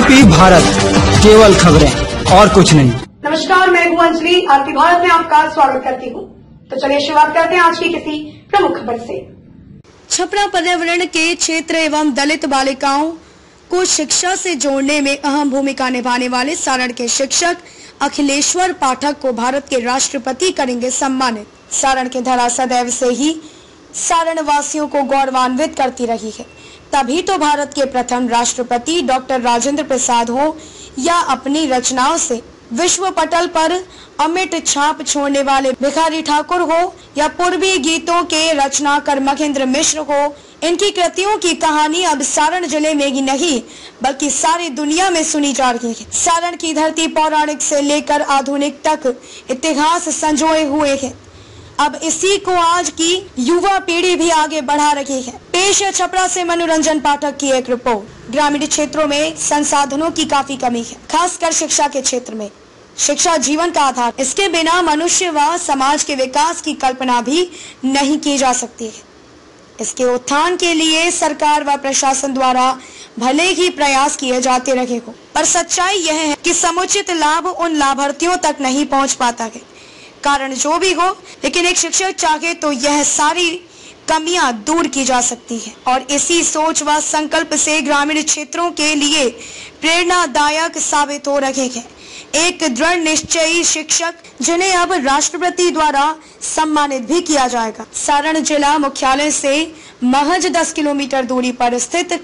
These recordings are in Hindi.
आरपी भारत, केवल खबरें और कुछ नहीं। नमस्कार, मैं हूं अंजलि। आरपी भारत में आपका स्वागत करती हूं। तो चलिए शुरुआत करते हैं आज की किसी प्रमुख खबर से। छपरा पर्यावरण के क्षेत्र एवं दलित बालिकाओं को शिक्षा से जोड़ने में अहम भूमिका निभाने वाले सारण के शिक्षक अखिलेश्वर पाठक को भारत के राष्ट्रपति करेंगे सम्मानित। सारण की धरा सदैव से ही सारण वासियों को गौरवान्वित करती रही है, तभी तो भारत के प्रथम राष्ट्रपति डॉक्टर राजेंद्र प्रसाद हो या अपनी रचनाओं से विश्व पटल पर अमिट छाप छोड़ने वाले भिखारी ठाकुर हो या पूर्वी गीतों के रचनाकार महेंद्र मिश्र हो, इनकी कृतियों की कहानी अब सारण जिले में ही नहीं बल्कि सारी दुनिया में सुनी जा रही है। सारण की धरती पौराणिक से लेकर आधुनिक तक इतिहास संजोए हुए है। अब इसी को आज की युवा पीढ़ी भी आगे बढ़ा रही है। पेश है छपरा से मनोरंजन पाठक की एक रिपोर्ट। ग्रामीण क्षेत्रों में संसाधनों की काफी कमी है, खासकर शिक्षा के क्षेत्र में। शिक्षा जीवन का आधार, इसके बिना मनुष्य व समाज के विकास की कल्पना भी नहीं की जा सकती है। इसके उत्थान के लिए सरकार व प्रशासन द्वारा भले ही प्रयास किए जाते रहे हो, पर सच्चाई यह है कि समुचित लाभ उन लाभार्थियों तक नहीं पहुंच पाता है। कारण जो भी हो, लेकिन एक शिक्षक चाहे तो यह सारी कमियां दूर की जा सकती है और इसी सोच व संकल्प से ग्रामीण क्षेत्रों के लिए प्रेरणादायक साबित हो रहे हैं एक दृढ़ निश्चयी शिक्षक, जिन्हें अब राष्ट्रपति द्वारा सम्मानित भी किया जाएगा। सारण जिला मुख्यालय से महज 10 किलोमीटर दूरी पर स्थित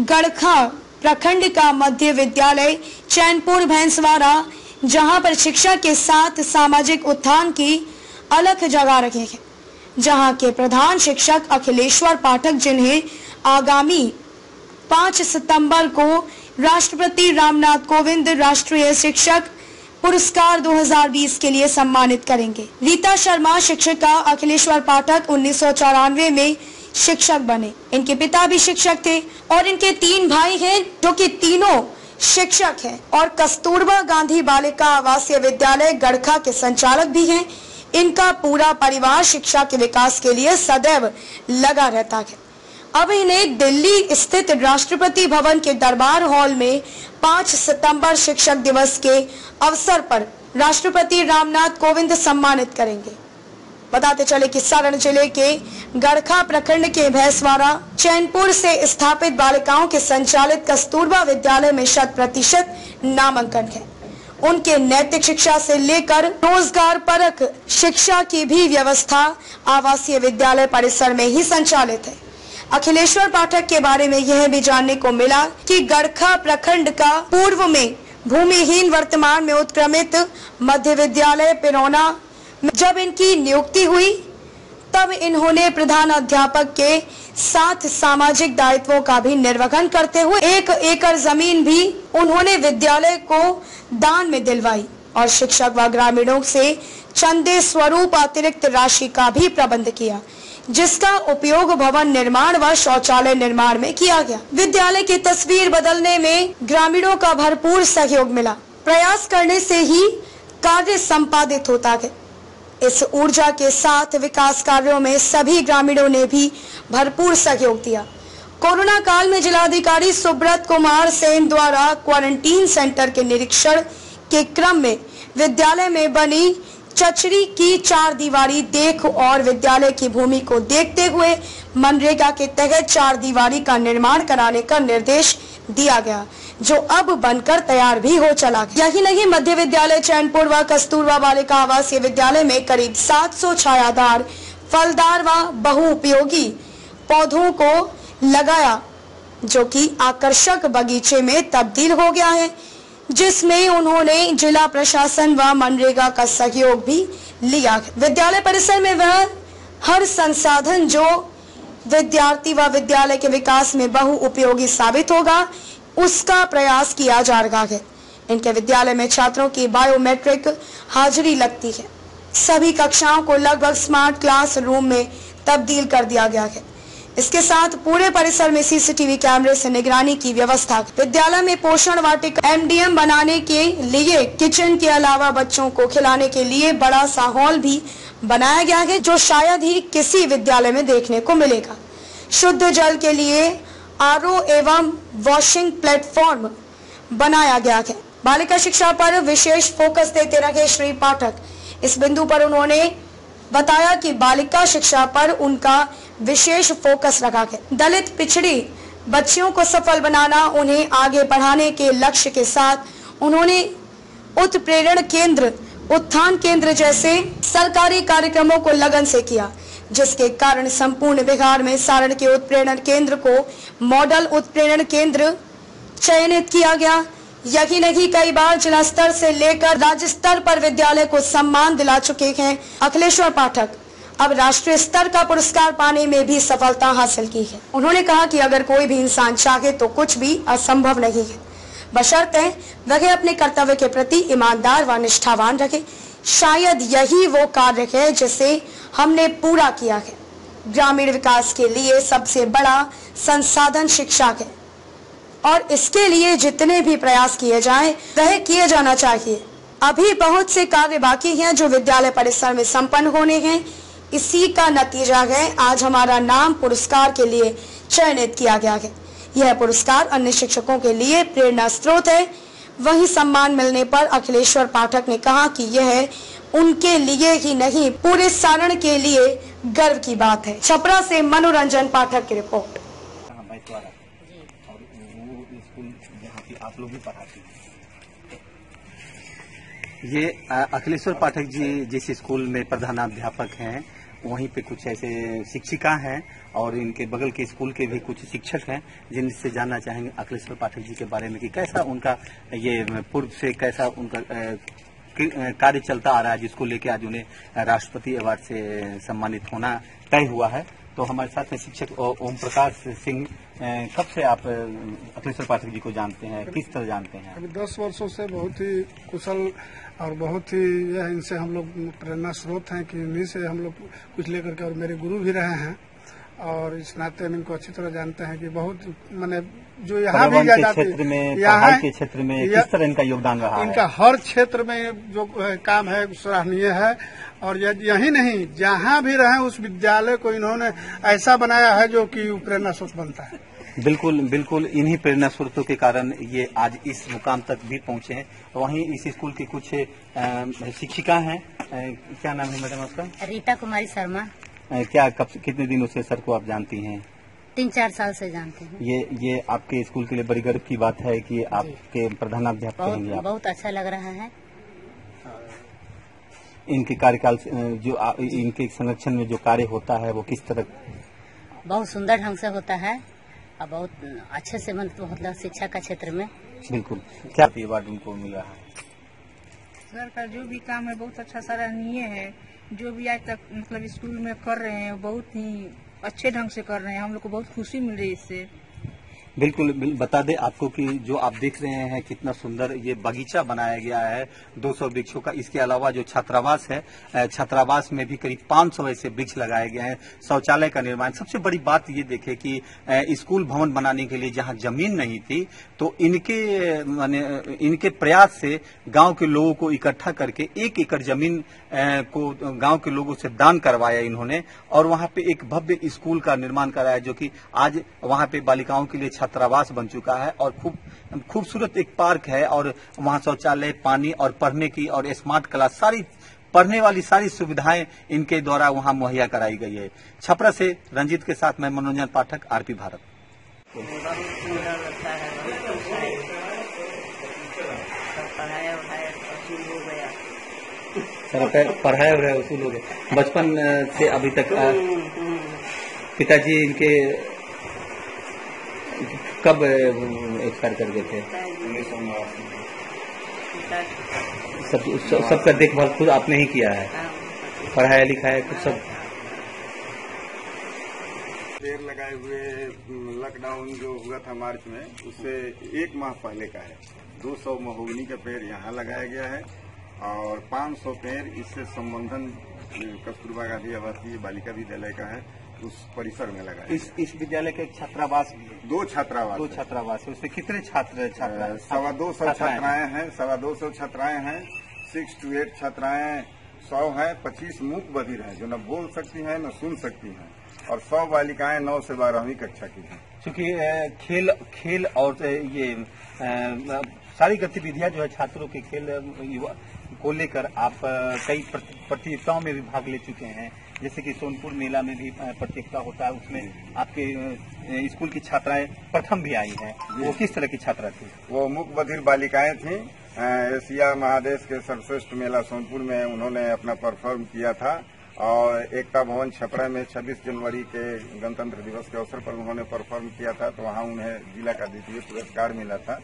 गड़खा प्रखंड का मध्य विद्यालय चैनपुर भैंसवाड़ा, जहां पर शिक्षा के साथ सामाजिक उत्थान की अलख जगा रखे हैं, जहां के प्रधान शिक्षक अखिलेश्वर पाठक, जिन्हें आगामी 5 सितंबर को राष्ट्रपति रामनाथ कोविंद राष्ट्रीय शिक्षक पुरस्कार 2020 के लिए सम्मानित करेंगे। रीता शर्मा शिक्षिका अखिलेश्वर पाठक 1994 में शिक्षक बने। इनके पिता भी शिक्षक थे और इनके 3 भाई हैं जो कि तीनों शिक्षक हैं और कस्तूरबा गांधी बालिका आवासीय विद्यालय गड़खा के संचालक भी हैं। इनका पूरा परिवार शिक्षा के विकास के लिए सदैव लगा रहता है। अब इन्हें दिल्ली स्थित राष्ट्रपति भवन के दरबार हॉल में 5 सितंबर शिक्षक दिवस के अवसर पर राष्ट्रपति रामनाथ कोविंद सम्मानित करेंगे। बताते चले कि सारण जिले के गड़खा प्रखंड के भैंसवाड़ा चैनपुर से स्थापित बालिकाओं के संचालित कस्तूरबा विद्यालय में 100% नामांकन है। उनके नैतिक शिक्षा से लेकर रोजगार परक शिक्षा की भी व्यवस्था आवासीय विद्यालय परिसर में ही संचालित है। अखिलेश्वर पाठक के बारे में यह भी जानने को मिला कि गड़खा प्रखंड का पूर्व में भूमिहीन, वर्तमान में उत्क्रमित मध्य विद्यालय पिरौना में जब इनकी नियुक्ति हुई तब इन्होंने प्रधान अध्यापक के साथ सामाजिक दायित्वों का भी निर्वहन करते हुए 1 एकड़ जमीन भी उन्होंने विद्यालय को दान में दिलवाई और शिक्षक व ग्रामीणों से चंदे स्वरूप अतिरिक्त राशि का भी प्रबंध किया, जिसका उपयोग भवन निर्माण व शौचालय निर्माण में किया गया। विद्यालय की तस्वीर बदलने में ग्रामीणों का भरपूर सहयोग मिला। प्रयास करने से ही कार्य संपादित होता है। इस ऊर्जा के साथ विकास कार्यों में सभी ग्रामीणों ने भी भरपूर सहयोग दिया। कोरोना काल में जिलाधिकारी सुब्रत कुमार सेन द्वारा क्वारंटीन सेंटर के निरीक्षण के क्रम में विद्यालय में बनी चचरी की 4 दीवारी देख और विद्यालय की भूमि को देखते हुए मनरेगा के तहत 4 दीवारी का निर्माण कराने का निर्देश दिया गया, जो अब बनकर तैयार भी हो चला गया। यही नहीं, मध्य विद्यालय चैनपुर व कस्तूरबा बालिका आवासीय विद्यालय में करीब 700 छायादार, फलदार व बहुउपयोगी पौधों को लगाया, जो कि आकर्षक बगीचे में तब्दील हो गया है, जिसमें उन्होंने जिला प्रशासन व मनरेगा का सहयोग भी लिया। विद्यालय परिसर में वह हर संसाधन जो विद्यार्थी व विद्यालय के विकास में बहुउपयोगी साबित होगा, उसका प्रयास किया जा रहा है। इनके विद्यालय में छात्रों की बायोमेट्रिक हाजिरी लगती है। सभी कक्षाओं को लगभग स्मार्ट क्लास रूम में तब्दील कर दिया गया है। इसके साथ पूरे परिसर में सीसीटीवी कैमरे से निगरानी की व्यवस्था। विद्यालय में पोषण वाटिका एमडीएम बनाने के लिए किचन के अलावा बच्चों को खिलाने के लिए बड़ा सा हॉल भी बनाया गया है, जो शायद ही किसी विद्यालय में देखने को मिलेगा। शुद्ध जल के लिए आरओ एवं वॉशिंग प्लेटफॉर्म बनाया गया है। बालिका शिक्षा पर विशेष फोकस देते रहे श्री पाठक। इस बिंदु पर उन्होंने बताया कि बालिका शिक्षा पर उनका विशेष फोकस रखा है। दलित पिछड़ी बच्चियों को सफल बनाना, उन्हें आगे बढ़ाने के लक्ष्य के साथ उन्होंने उत्प्रेरण केंद्र, उत्थान केंद्र जैसे सरकारी कार्यक्रमों को लगन से किया, जिसके कारण संपूर्ण बिहार में सारण के उत्प्रेरण केंद्र को मॉडल उत्प्रेरण केंद्र चयनित किया गया। यही नहीं, कई बार जिला स्तर से लेकर राज्य स्तर पर विद्यालय को सम्मान दिला चुके हैं अखिलेश्वर पाठक। अब राष्ट्रीय स्तर का पुरस्कार पाने में भी सफलता हासिल की है। उन्होंने कहा कि अगर कोई भी इंसान चाहे तो कुछ भी असंभव नहीं है, बशर्ते वह अपने कर्तव्य के प्रति ईमानदार व निष्ठावान रहे। शायद यही वो कार्य है जिसे हमने पूरा किया है। ग्रामीण विकास के लिए सबसे बड़ा संसाधन शिक्षा है और इसके लिए जितने भी प्रयास किए जाएं वह किए जाना चाहिए। अभी बहुत से कार्य बाकी हैं जो विद्यालय परिसर में संपन्न होने हैं। इसी का नतीजा है आज हमारा नाम पुरस्कार के लिए चयनित किया गया है। यह पुरस्कार अन्य शिक्षकों के लिए प्रेरणा स्रोत है। वहीं सम्मान मिलने पर अखिलेश्वर पाठक ने कहा कि यह उनके लिए ही नहीं, पूरे सारण के लिए गर्व की बात है। छपरा से मनोरंजन पाठक की रिपोर्ट। आप लोग भी पढ़ाते हैं। ये अखिलेश्वर पाठक जी जिस स्कूल में प्रधानाध्यापक हैं, वहीं पे कुछ ऐसे शिक्षिका हैं और इनके बगल के स्कूल के भी कुछ शिक्षक हैं, जिनसे जानना चाहेंगे अखिलेश्वर पाठक जी के बारे में कि कैसा उनका ये पूर्व से कैसा उनका कार्य चलता आ रहा है, जिसको लेके आज उन्हें राष्ट्रपति अवार्ड से सम्मानित होना तय हुआ है। तो हमारे साथ में शिक्षक ओम प्रकाश सिंह, कब से आप अखिलेश्वर पाठक जी को जानते हैं, किस तरह जानते हैं? अभी 10 वर्षों से बहुत ही कुशल और बहुत ही यह इनसे हम लोग प्रेरणा स्रोत हैं कि इन्हीं से हम लोग कुछ लेकर के, और मेरे गुरु भी रहे हैं और इस नाते हम इनको अच्छी तरह जानते हैं कि बहुत मैंने जो यहाँ भी क्षेत्र में, पढ़ाई के क्षेत्र में किस तरह इनका योगदान रहा है? इनका हर क्षेत्र में जो काम है सराहनीय है। और यही नहीं, जहाँ भी रहे उस विद्यालय को इन्होंने ऐसा बनाया है जो कि प्रेरणा स्रोत बनता है। बिल्कुल बिल्कुल, इन्हीं प्रेरणा स्रोतों के कारण ये आज इस मुकाम तक भी पहुंचे हैं। वहीं इस स्कूल की कुछ शिक्षिका हैं, क्या नाम है मैडम आपका? रीता कुमारी शर्मा। क्या कितने दिनों से सर को आप जानती हैं? 3-4 साल से जानते हैं। ये आपके स्कूल के लिए बड़ी गर्व की बात है कि आपके प्रधानाध्यापक हैं आप। बहुत अच्छा लग रहा है। इनके कार्यकाल जो इनके संरक्षण में जो कार्य होता है वो किस तरह? बहुत सुंदर ढंग से होता है और बहुत अच्छे से मतलब शिक्षा का क्षेत्र में। बिल्कुल। क्या अवार्ड उनको मिला है? सर का जो भी काम है बहुत अच्छा सराहनीय है। जो भी आज तक मतलब स्कूल में कर रहे हैं बहुत ही अच्छे ढंग से कर रहे हैं। हम लोग को बहुत खुशी मिल रही है इससे। बिल्कुल बता दें आपको कि जो आप देख रहे हैं कितना सुंदर ये बगीचा बनाया गया है 200 वृक्षों का। इसके अलावा जो छात्रावास है, छात्रावास में भी करीब 500 ऐसे वृक्ष लगाए गए हैं। शौचालय का निर्माण, सबसे बड़ी बात ये देखे कि स्कूल भवन बनाने के लिए जहां जमीन नहीं थी तो इनके प्रयास से गांव के लोगों को इकट्ठा करके 1 एकड़ जमीन को गांव के लोगों से दान करवाया इन्होंने और वहां पे एक भव्य स्कूल का निर्माण कराया, जो कि आज वहां पे बालिकाओं के लिए छात्रावास बन चुका है और खूबसूरत एक पार्क है और वहां शौचालय, पानी और पढ़ने की और स्मार्ट क्लास, सारी पढ़ने वाली सारी सुविधाएं इनके द्वारा वहां मुहैया कराई गई है। छपरा से रंजीत के साथ मैं मनोरंजन पाठक, आरपी भारत। पढ़ाया हो गया, उसूल हो गया। बचपन से अभी तक पिताजी इनके कब एक्सपायर कर गए थे? सबका देखभाल खुद आपने ही किया है, पढ़ाया लिखाया कुछ सब? पेड़ लगाए हुए लॉकडाउन जो हुआ था मार्च में, उससे 1 माह पहले का है। 200 महोगनी का पेड़ यहाँ लगाया गया है और 500 पेड़ इससे संबंधन कस्तूरबा गांधी आवासीय बालिका विद्यालय का है, उस परिसर में लगाया। इस विद्यालय के छात्रावास भी है? 2 छात्रावास। 2 छात्रावास है। उसमें कितने छात्र? 250 छात्राएं हैं। 250 छात्राएं हैं। 6 to 8 छात्राएं 100 हैं, 25 मूक बधिर हैं जो न बोल सकती हैं न सुन सकती हैं, और 100 बालिकाएं 9 से 12वीं कक्षा की हैं। क्योंकि खेल और ये सारी गतिविधियां जो है छात्रों के खेल युवा को लेकर आप कई प्रतियोगिताओं में भी भाग ले चुके हैं, जैसे कि सोनपुर मेला में भी प्रतियोगिता होता है, उसमें आपके स्कूल की छात्राएं प्रथम भी आई हैं। वो किस तरह की छात्रा थी? वो मूक बधिर बालिकाएं थी। एशिया महादेश के सर्वश्रेष्ठ मेला सोनपुर में उन्होंने अपना परफॉर्म किया था, और एकता भवन छपरा में 26 जनवरी के गणतंत्र दिवस के अवसर पर उन्होंने परफॉर्म किया था, तो वहां उन्हें जिला का द्वितीय पुरस्कार मिला था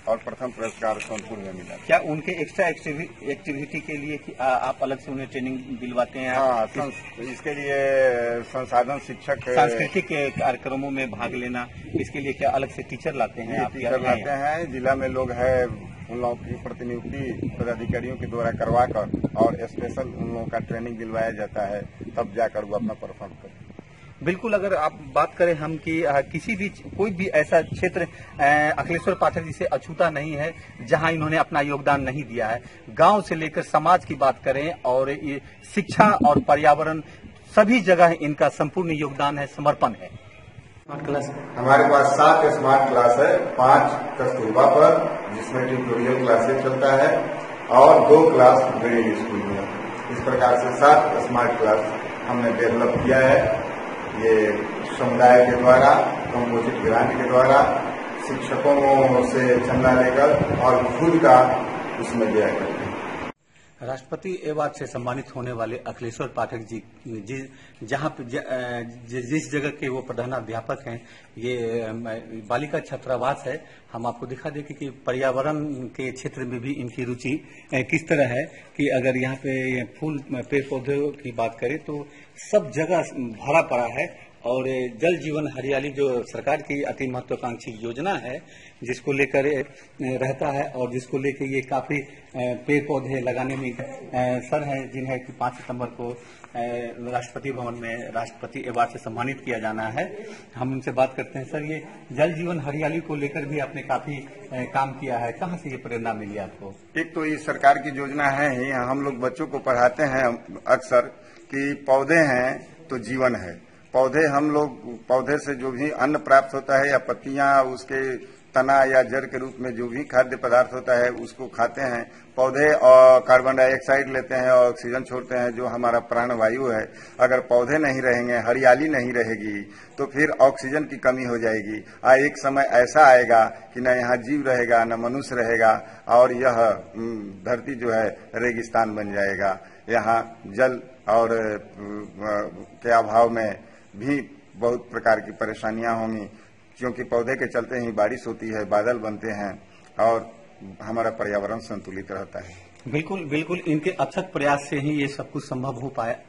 और प्रथम पुरस्कार सोनपुर में मिला। क्या उनके एक्स्ट्रा एक्टिविटी के लिए आप अलग से उन्हें ट्रेनिंग दिलवाते हैं? हाँ, इसके लिए संसाधन शिक्षक, सांस्कृतिक कार्यक्रमों में भाग लेना, इसके लिए क्या अलग से टीचर लाते हैं? टीचर लाते हैं, जिला में लोग है, उन लोगों की प्रतिनियुक्ति पदाधिकारियों के द्वारा करवाकर और स्पेशल उन लोगों का ट्रेनिंग दिलवाया जाता है, तब जाकर वो अपना परफॉर्म करते हैं। बिल्कुल, अगर आप बात करें हम कि किसी भी कोई भी ऐसा क्षेत्र अखिलेश्वर पाठक जी से अछूता नहीं है जहां इन्होंने अपना योगदान नहीं दिया है। गांव से लेकर समाज की बात करें और ये शिक्षा और पर्यावरण, सभी जगह इनका संपूर्ण योगदान है, समर्पण है। स्मार्ट क्लास हमारे पास 7 स्मार्ट क्लास है, 5 कस्तूरबा पर जिसमें ट्यूटोरियल क्लासेस चलता है और 2 क्लास ग्रेड स्कूल में। इस प्रकार से 7 स्मार्ट क्लास हमने डेवलप किया है। ये समुदाय के द्वारा, कंपोजिट ग्रांट के द्वारा, शिक्षकों से चंदा लेकर और खुद का उसमें व्यय करते हैं। राष्ट्रपति अवार्ड से सम्मानित होने वाले अखिलेश्वर पाठक जी जिस जगह के वो प्रधानाध्यापक हैं, ये बालिका छात्रावास है। हम आपको दिखा दें कि पर्यावरण के क्षेत्र में भी इनकी रुचि किस तरह है कि अगर यहाँ पे फूल पेड़ पौधों की बात करें तो सब जगह भरा पड़ा है, और जल जीवन हरियाली जो सरकार की अति महत्वाकांक्षी योजना है, जिसको लेकर रहता है और जिसको लेकर ये काफी पेड़ पौधे लगाने में सर है, जिन्हें कि 5 सितंबर को राष्ट्रपति भवन में राष्ट्रपति अवार्ड से सम्मानित किया जाना है। हम उनसे बात करते हैं। सर, ये जल जीवन हरियाली को लेकर भी आपने काफी काम किया है, कहाँ से ये प्रेरणा मिली आपको? एक तो ये सरकार की योजना है ही, हम लोग बच्चों को पढ़ाते हैं अक्सर कि पौधे हैं तो जीवन है। पौधे, हम लोग पौधे से जो भी अन्न प्राप्त होता है या पत्तियां, उसके तना या जड़ के रूप में जो भी खाद्य पदार्थ होता है उसको खाते हैं। पौधे और कार्बन डाइऑक्साइड लेते हैं और ऑक्सीजन छोड़ते हैं, जो हमारा प्राणवायु है। अगर पौधे नहीं रहेंगे, हरियाली नहीं रहेगी, तो फिर ऑक्सीजन की कमी हो जाएगी। एक समय ऐसा आएगा कि न यहाँ जीव रहेगा, न मनुष्य रहेगा, और यह धरती जो है रेगिस्तान बन जाएगा। यहाँ जल और के अभाव में भी बहुत प्रकार की परेशानियां होंगी, क्योंकि पौधे के चलते ही बारिश होती है, बादल बनते हैं और हमारा पर्यावरण संतुलित रहता है। बिल्कुल बिल्कुल, इनके अथक प्रयास से ही ये सब कुछ संभव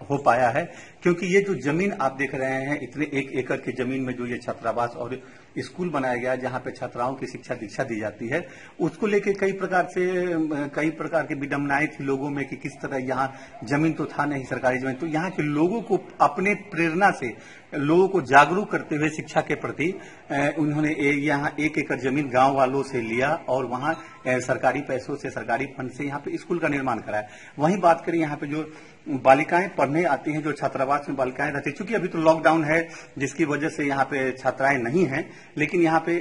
हो पाया है, क्योंकि ये जो जमीन आप देख रहे हैं, इतने 1 एकड़ की जमीन में जो ये छात्रावास और स्कूल बनाया गया, जहाँ पे छात्राओं की शिक्षा दीक्षा दी जाती है, उसको लेके कई प्रकार की विडंबनाएं थी लोगों में कि किस तरह यहाँ जमीन तो था नहीं, सरकारी जमीन। तो यहाँ के लोगों को अपने प्रेरणा से लोगों को जागरूक करते हुए शिक्षा के प्रति उन्होंने यहाँ 1 एकड़ जमीन गांव वालों से लिया और वहाँ सरकारी पैसों से, सरकारी फंड से यहाँ पे स्कूल का निर्माण कराया। वहीं बात करें यहाँ पे जो बालिकाएं पढ़ने आती हैं, जो छात्रावास में बालिकाएं रहती हैं, चूंकि अभी तो लॉकडाउन है जिसकी वजह से यहाँ पे छात्राएं नहीं हैं, लेकिन यहाँ पे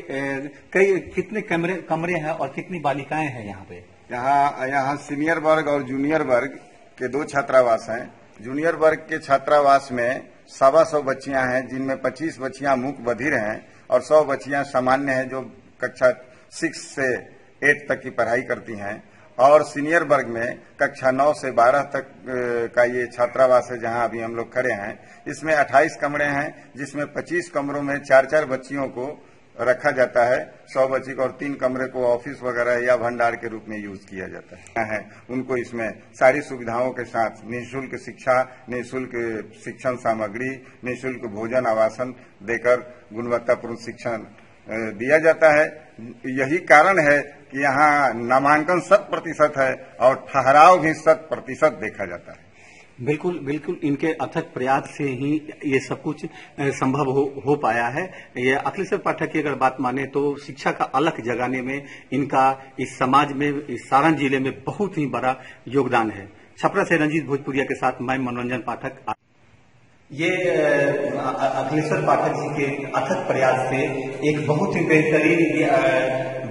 कितने कमरे हैं और कितनी बालिकाएं हैं यहाँ पे? यहाँ सीनियर वर्ग और जूनियर वर्ग के 2 छात्रावास हैं। जूनियर वर्ग के छात्रावास में 125 बच्चियां हैं, जिनमें 25 बच्चियां मूक बधिर हैं और 100 बच्चियां सामान्य हैं, जो कक्षा 6 से 8 तक की पढ़ाई करती हैं। और सीनियर वर्ग में कक्षा 9 से 12 तक का ये छात्रावास है, जहां अभी हम लोग खड़े हैं। इसमें 28 कमरे हैं, जिसमें 25 कमरों में 4-4 बच्चियों को रखा जाता है। 100 बच्ची को और 3 कमरे को ऑफिस वगैरह या भंडार के रूप में यूज किया जाता है। उनको इसमें सारी सुविधाओं के साथ निःशुल्क शिक्षा, निःशुल्क शिक्षण सामग्री, निःशुल्क भोजन आवासन देकर गुणवत्तापूर्ण शिक्षण दिया जाता है। यही कारण है कि यहाँ नामांकन 100% है और ठहराव भी 100% देखा जाता है। बिल्कुल बिल्कुल, इनके अथक प्रयास से ही ये सब कुछ संभव हो पाया है। ये अखिलेश्वर पाठक की अगर बात माने तो शिक्षा का अलख जगाने में इनका इस समाज में, इस सारण जिले में बहुत ही बड़ा योगदान है। छपरा से रंजीत भोजपुरिया के साथ मैं मनोरंजन पाठक। ये अखिलेश्वर पाठक जी के अथक प्रयास से एक बहुत ही बेहतरीन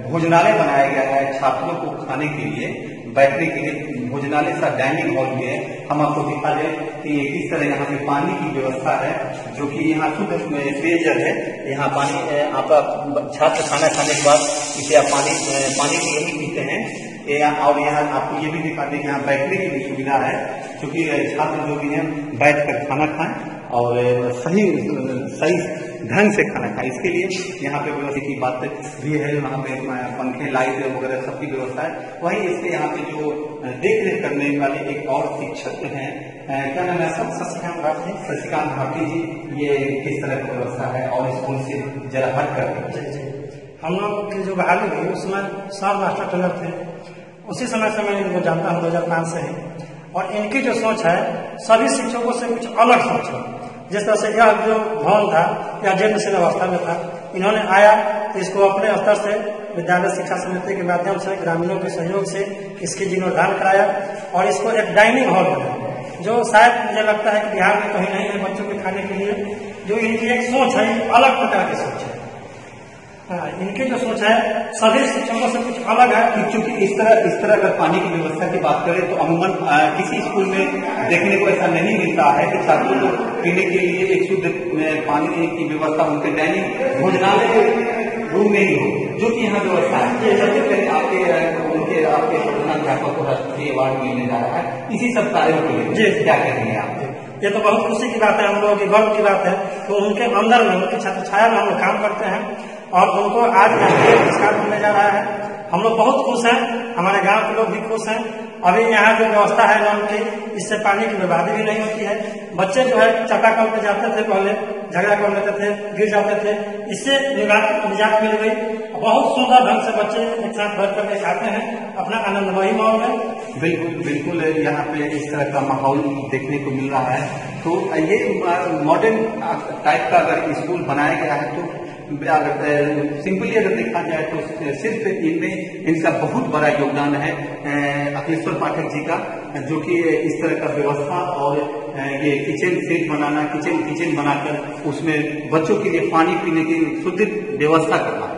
भोजनालय बनाया गया है छात्रों को खाने के लिए, बैठने के लिए भोजनालय सा डाइनिंग हॉल भी है। हम आपको दिखा दें कि किस तरह यहाँ पे पानी की व्यवस्था है, जो कि यहाँ शुद्ध पेयजल है। यहाँ पानी आपका छात्र खाना खाने के बाद इसे आप पानी को यही पीते हैं। और यहाँ आपको ये भी दिखा दें कि यहाँ बैठने की भी सुविधा है, क्योंकि छात्र जो भी हैं बैठ कर खाना खाएं और सही ढंग से खाना खाएं। इसके लिए यहाँ पे व्यवस्था की बात भी है, यहाँ पे पंखे लाइट वगैरह सबकी व्यवस्था है। वहीं इसके यहाँ पे जो देख रेख करने वाले एक और शिक्षक हैं, क्या नाम है शशिकांत भारती जी, ये किस तरह की व्यवस्था है और स्कूल से जरा हट कर हम लोग की जो बहाली हुई उसमें 7 मास्टर ट्रेनर थे। उसी समय से मैं इनको जानता हूँ, 2005 से ही। और इनकी जो सोच है सभी शिक्षकों से कुछ अलग सोच है। जिस तरह से यह जो भवन था यह जीर्णशील अवस्था में था, इन्होंने आया तो इसको अपने स्तर से विद्यालय शिक्षा समिति के माध्यम से ग्रामीणों के सहयोग से इसकी जीर्णोद्धार कराया और इसको एक डाइनिंग हॉल बनाया, जो शायद मुझे लगता है कि बिहार में कहीं नहीं है बच्चों के खाने के लिए। जो इनकी एक सोच है, अलग प्रकार की सोच है। इनकी जो सोच है सभी शिक्षकों से कुछ अलग है। क्योंकि इस तरह अगर पानी की व्यवस्था की बात करें तो अमूमन किसी स्कूल में देखने को ऐसा नहीं मिलता है कि छात्रों को पीने के लिए एक शुद्ध पानी की व्यवस्था उनके डाइनिंग भोजनालय रूम में ही हो, जो कि यहाँ व्यवस्था है। सबसे पहले आपके प्रधानाध्यापक को राष्ट्रीय अवार्ड मिलने जा रहा है, इसी सब कार्यों के लिए जी क्या कहेंगे आप? ये तो बहुत खुशी की बात है, हम लोगों की गर्व की बात है। तो उनके अंदर में उनकी छत्र छाया में हम लोग काम करते हैं और उनको आज पुरस्कार मिलने जा रहा है। हम लोग बहुत खुश हैं, हमारे गांव के लोग भी खुश हैं। अभी यहाँ जो व्यवस्था है गांव की, इससे पानी की बर्बादी भी नहीं होती है। बच्चे जो है चापाकल पे जाते थे, पहले झगड़ा कर लेते थे, गिर जाते थे, इससे निजात मिल गई। बहुत सुंदर ढंग से बच्चे एक साथ बैठ करके खाते हैं अपना आनंदमयी माहौल में। बिल्कुल यहाँ पे इस तरह का माहौल देखने को मिल रहा है। तो ये मॉडर्न टाइप का अगर स्कूल बनाया गया है तो सिंपली अगर देखा जाए तो सिर्फ इनमें इनका बहुत बड़ा योगदान है अखिलेश्वर पाठक जी का, जो कि इस तरह का व्यवस्था और ये किचन सेट बनाना, किचन बनाकर उसमें बच्चों के लिए पानी पीने की शुद्ध व्यवस्था करना।